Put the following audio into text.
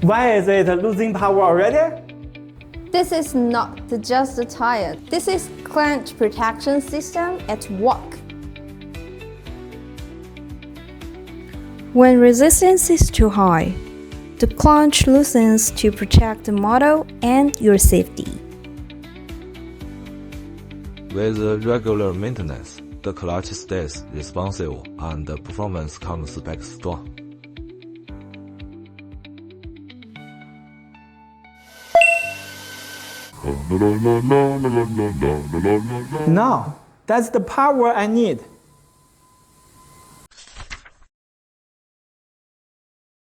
Why is it losing power already? This is not just a tire. This is clutch protection system at work. When resistance is too high, the clutch loosens to protect the motor and your safety. With regular maintenance, the clutch stays responsive and the performance comes back strong. Now, that's the power I need.